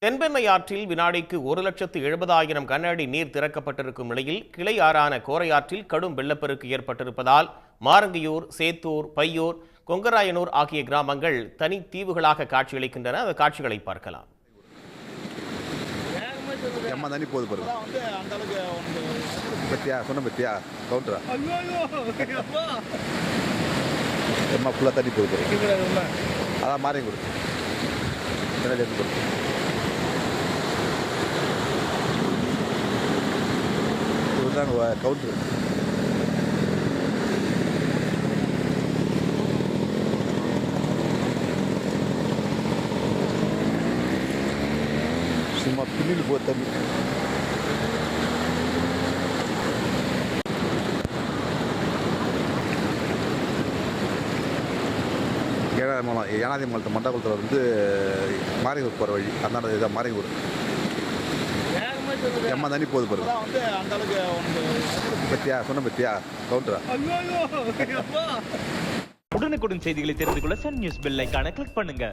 தென்பெண்ணை ஆற்றில் வினாடிக்கு 1,70,000 கன அடி நீர் திறக்கப்பட்டிருக்கும் நிலையில் கிளை ஆறான கோரையாற்றில் கடும் வெள்ளப்பெருக்கு ஏற்பட்டிருப்பதால் மாரங்கியூர், சேத்தூர், பையூர், கொங்கராயனூர் ஆகிய கிராமங்கள் தனி தீவுகளாக காட்சியளிக்கின்றன. அந்த காட்சிகளை பார்க்கலாம். கவுண்டர் சும்மா பின்னில் போ தம்பி. ஏனாதி மலத்தை மண்டகுளத்தில் வந்து மாரியூர் போகிற வழி அந்த இதான் மாரியூர் எம்மா தண்ணி போகுது பாருங்க. பத்தியா சொன்ன பத்தியா கவுண்டரா. உடனுக்குடன் செய்திகளை தெரிந்து கொள்ள சன் நியூஸ் பெல் ஐகானை கிளிக் பண்ணுங்க.